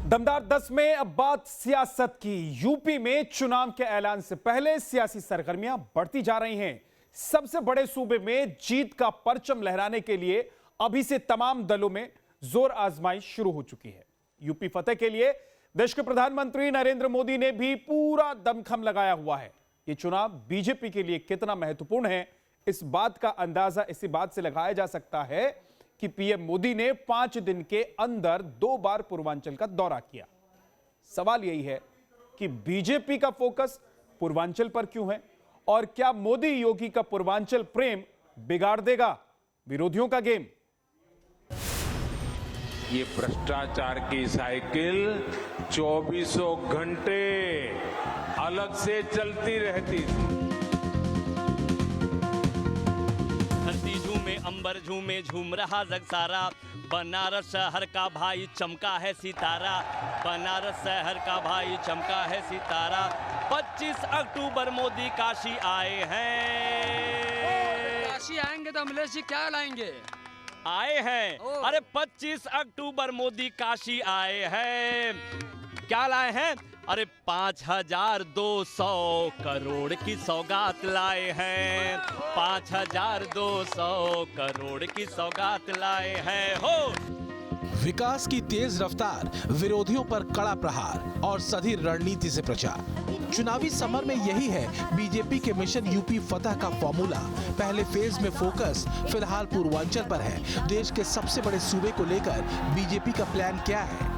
दमदार 10 में अब बात सियासत की। यूपी में चुनाव के ऐलान से पहले सियासी सरगर्मियां बढ़ती जा रही हैं। सबसे बड़े सूबे में जीत का परचम लहराने के लिए अभी से तमाम दलों में जोर आजमाइश शुरू हो चुकी है। यूपी फतेह के लिए देश के प्रधानमंत्री नरेंद्र मोदी ने भी पूरा दमखम लगाया हुआ है। ये चुनाव बीजेपी के लिए कितना महत्वपूर्ण है, इस बात का अंदाजा इसी बात से लगाया जा सकता है कि पीएम मोदी ने 5 दिन के अंदर 2 बार पूर्वांचल का दौरा किया। सवाल यही है कि बीजेपी का फोकस पूर्वांचल पर क्यों है और क्या मोदी योगी का पूर्वांचल प्रेम बिगाड़ देगा विरोधियों का गेम? ये भ्रष्टाचार की साइकिल 24 घंटे अलग से चलती रहती थी। धरती झूमे अंबर झूमे झूम रहा जग सारा, बनारस शहर का भाई चमका है सितारा, बनारस शहर का भाई चमका है सितारा। 25 अक्टूबर मोदी काशी आए हैं। काशी आएंगे तो अमलेश जी क्या लाएंगे? आए हैं, अरे 25 अक्टूबर मोदी काशी आए हैं। क्या लाए हैं? अरे 5200 करोड़ की सौगात लाए हैं। 5200 करोड़ की सौगात लाए हैं हो। विकास की तेज रफ्तार, विरोधियों पर कड़ा प्रहार और सधी रणनीति से प्रचार। चुनावी समर में यही है बीजेपी के मिशन यूपी फतह का फॉर्मूला। पहले फेज में फोकस फिलहाल पूर्वांचल पर है। देश के सबसे बड़े सूबे को लेकर बीजेपी का प्लान क्या है,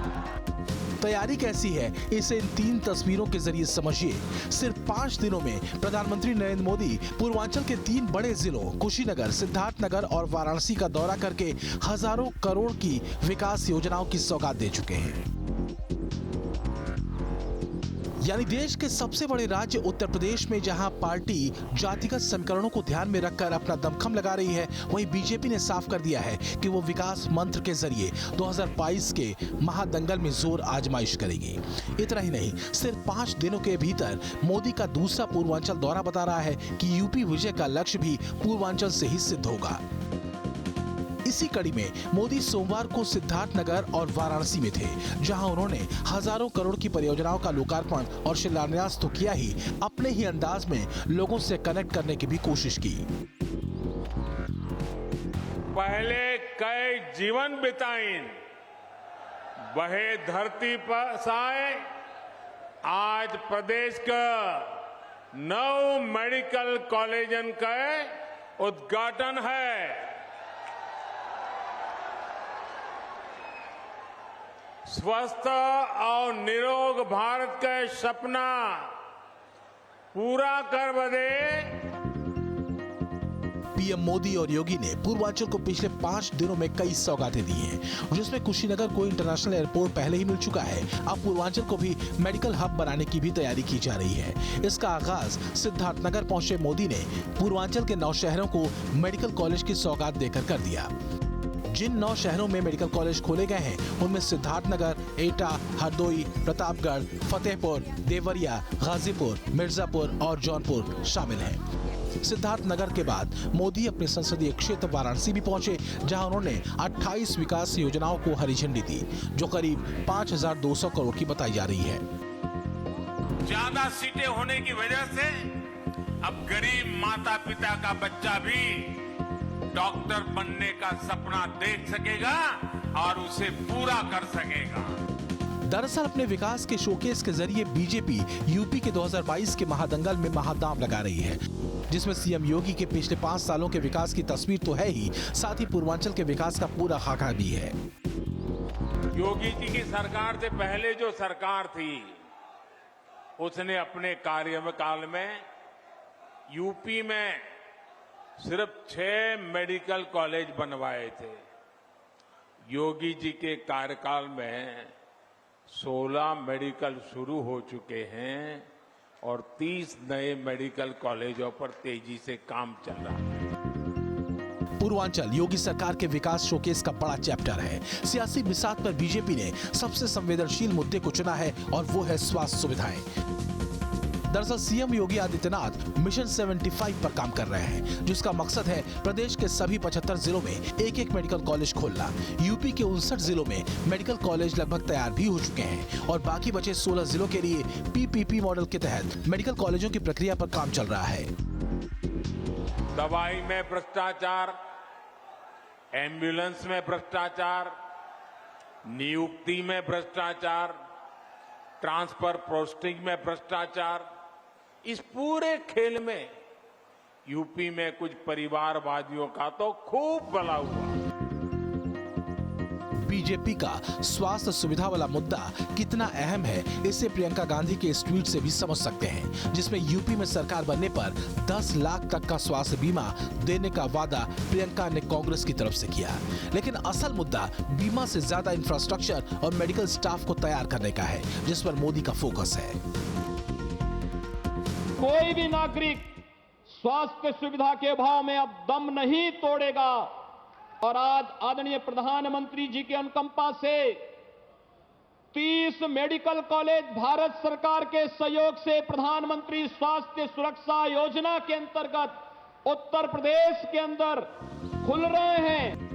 तैयारी कैसी है, इसे इन 3 तस्वीरों के जरिए समझिए। सिर्फ 5 दिनों में प्रधानमंत्री नरेंद्र मोदी पूर्वांचल के 3 बड़े जिलों कुशीनगर, सिद्धार्थनगर और वाराणसी का दौरा करके हजारों करोड़ की विकास योजनाओं की सौगात दे चुके हैं। यानी देश के सबसे बड़े राज्य उत्तर प्रदेश में जहां पार्टी जातिगत समीकरणों को ध्यान में रखकर अपना दमखम लगा रही है, वहीं बीजेपी ने साफ कर दिया है कि वो विकास मंत्र के जरिए 2022 के महादंगल में जोर आजमाइश करेगी। इतना ही नहीं, सिर्फ 5 दिनों के भीतर मोदी का दूसरा पूर्वांचल दौरा बता रहा है कि यूपी विजय का लक्ष्य भी पूर्वांचल से ही सिद्ध होगा। इसी कड़ी में मोदी सोमवार को सिद्धार्थनगर और वाराणसी में थे, जहां उन्होंने हजारों करोड़ की परियोजनाओं का लोकार्पण और शिलान्यास तो किया ही, अपने ही अंदाज में लोगों से कनेक्ट करने की भी कोशिश की। पहले कई जीवन बिताइन वहे धरती पर साए, आज प्रदेश का 9 मेडिकल कॉलेजन का उद्घाटन है। स्वस्थ और निरोग भारत का सपना पूरा कर बदे पीएम मोदी और योगी ने पूर्वांचल को पिछले 5 दिनों में कई सौगातें दी हैं, जिसमें कुशीनगर को इंटरनेशनल एयरपोर्ट पहले ही मिल चुका है। अब पूर्वांचल को भी मेडिकल हब बनाने की भी तैयारी की जा रही है। इसका आगाज सिद्धार्थनगर पहुंचे मोदी ने पूर्वांचल के 9 शहरों को मेडिकल कॉलेज की सौगात देकर कर दिया। जिन 9 शहरों में मेडिकल कॉलेज खोले गए हैं, उनमें सिद्धार्थनगर, एटा, हरदोई, प्रतापगढ़, फतेहपुर, देवरिया, गाजीपुर, मिर्जापुर और जौनपुर शामिल हैं। सिद्धार्थनगर के बाद मोदी अपने संसदीय क्षेत्र वाराणसी भी पहुंचे, जहां उन्होंने 28 विकास योजनाओं को हरी झंडी दी, जो करीब 5200 करोड़ की बताई जा रही है। ज्यादा सीटें होने की वजह से अब गरीब माता पिता का बच्चा भी डॉक्टर बनने का सपना देख सकेगा और उसे पूरा कर सकेगा। दरअसल अपने विकास के शोकेस के जरिए बीजेपी यूपी के 2022 के महादंगल में महादाम लगा रही है, जिसमें सीएम योगी के पिछले 5 सालों के विकास की तस्वीर तो है ही, साथ ही पूर्वांचल के विकास का पूरा खाका भी है। योगी जी की सरकार से पहले जो सरकार थी, उसने अपने कार्यकाल में यूपी में सिर्फ 6 मेडिकल कॉलेज बनवाए थे। योगी जी के कार्यकाल में 16 मेडिकल शुरू हो चुके हैं और 30 नए मेडिकल कॉलेजों पर तेजी से काम चल रहा है। पूर्वांचल योगी सरकार के विकास शोकेस का बड़ा चैप्टर है। सियासी बिसात पर बीजेपी ने सबसे संवेदनशील मुद्दे को चुना है और वो है स्वास्थ्य सुविधाएं। दरअसल सीएम योगी आदित्यनाथ मिशन 75 पर काम कर रहे हैं, जिसका मकसद है प्रदेश के सभी 75 जिलों में एक एक मेडिकल कॉलेज खोलना। यूपी के 59 जिलों में मेडिकल कॉलेज लगभग तैयार भी हो चुके हैं और बाकी बचे 16 जिलों के लिए पीपीपी मॉडल के तहत मेडिकल कॉलेजों की प्रक्रिया पर काम चल रहा है। दवाई में भ्रष्टाचार, एम्बुलेंस में भ्रष्टाचार, नियुक्ति में भ्रष्टाचार, ट्रांसफर पोस्टिंग में भ्रष्टाचार, इस पूरे खेल में यूपी में कुछ परिवारवादियों का तो खूब भला हुआ। बीजेपी का स्वास्थ्य सुविधा वाला मुद्दा कितना अहम है, इसे प्रियंका गांधी के इस ट्वीट से भी समझ सकते हैं, जिसमें यूपी में सरकार बनने पर 10 लाख तक का स्वास्थ्य बीमा देने का वादा प्रियंका ने कांग्रेस की तरफ से किया। लेकिन असल मुद्दा बीमा से ज्यादा इंफ्रास्ट्रक्चर और मेडिकल स्टाफ को तैयार करने का है, जिस पर मोदी का फोकस है। कोई भी नागरिक स्वास्थ्य सुविधा के अभाव में अब दम नहीं तोड़ेगा और आज आदरणीय प्रधानमंत्री जी की अनुकंपा से 30 मेडिकल कॉलेज भारत सरकार के सहयोग से प्रधानमंत्री स्वास्थ्य सुरक्षा योजना के अंतर्गत उत्तर प्रदेश के अंदर खुल रहे हैं।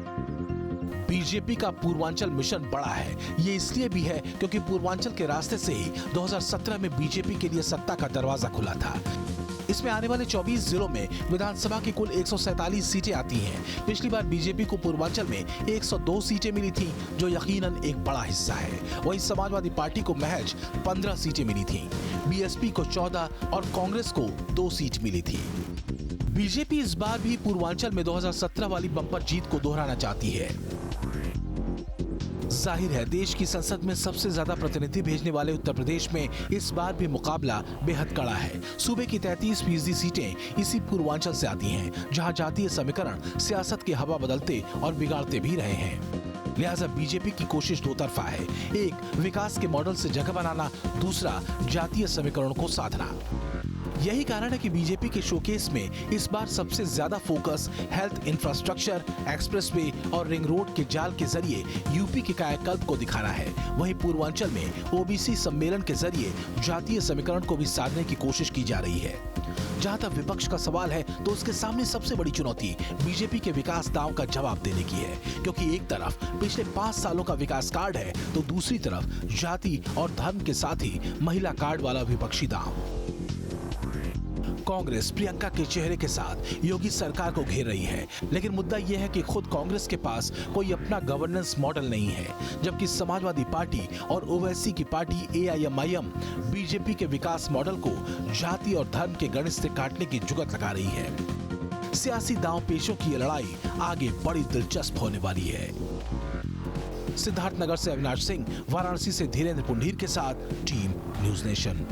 बीजेपी का पूर्वांचल मिशन बड़ा है। ये इसलिए भी है क्योंकि पूर्वांचल के रास्ते से ही 2017 में बीजेपी के लिए सत्ता का दरवाजा खुला था। इसमें आने वाले 24 जिलों में विधानसभा की कुल 147 सीटें आती हैं। पिछली बार बीजेपी को पूर्वांचल में 102 सीटें मिली थी, जो यकीनन एक बड़ा हिस्सा है। वहीं समाजवादी पार्टी को महज 15 सीटें मिली थी, बीएसपी को 14 और कांग्रेस को 2 सीट मिली थी। बीजेपी इस बार भी पूर्वांचल में 2017 वाली बम्पर जीत को दोहराना चाहती है। जाहिर है देश की संसद में सबसे ज्यादा प्रतिनिधि भेजने वाले उत्तर प्रदेश में इस बार भी मुकाबला बेहद कड़ा है। सूबे की 33% सीटें इसी पूर्वांचल से आती हैं, जहां जातीय समीकरण सियासत की हवा बदलते और बिगाड़ते भी रहे हैं। लिहाजा बीजेपी की कोशिश दो तरफा है, एक विकास के मॉडल से जगह बनाना, दूसरा जातीय समीकरण को साधना। यही कारण है कि बीजेपी के शोकेस में इस बार सबसे ज्यादा फोकस हेल्थ इंफ्रास्ट्रक्चर, एक्सप्रेसवे और रिंग रोड के जाल के जरिए यूपी के कायाकल्प को दिखाना है। वहीं पूर्वांचल में ओबीसी सम्मेलन के जरिए जातीय समीकरण को भी साधने की कोशिश की जा रही है। जहां तक विपक्ष का सवाल है तो उसके सामने सबसे बड़ी चुनौती बीजेपी के विकास दांव का जवाब देने की है, क्योंकि एक तरफ पिछले 5 सालों का विकास कार्ड है तो दूसरी तरफ जाति और धर्म के साथ ही महिला कार्ड वाला विपक्षी दांव। कांग्रेस प्रियंका के चेहरे के साथ योगी सरकार को घेर रही है, लेकिन मुद्दा यह है कि खुद कांग्रेस के पास कोई अपना गवर्नेंस मॉडल नहीं है, जबकि समाजवादी पार्टी और ओवैसी की पार्टी एआईएमआईएम बीजेपी के विकास मॉडल को जाति और धर्म के गणित से काटने की जुगत लगा रही है। सियासी दांवपेशों की ये लड़ाई आगे बड़ी दिलचस्प होने वाली है। सिद्धार्थनगर से अविनाश सिंह, वाराणसी से धीरेन्द्र पुंडीर के साथ टीम न्यूज़ नेशन।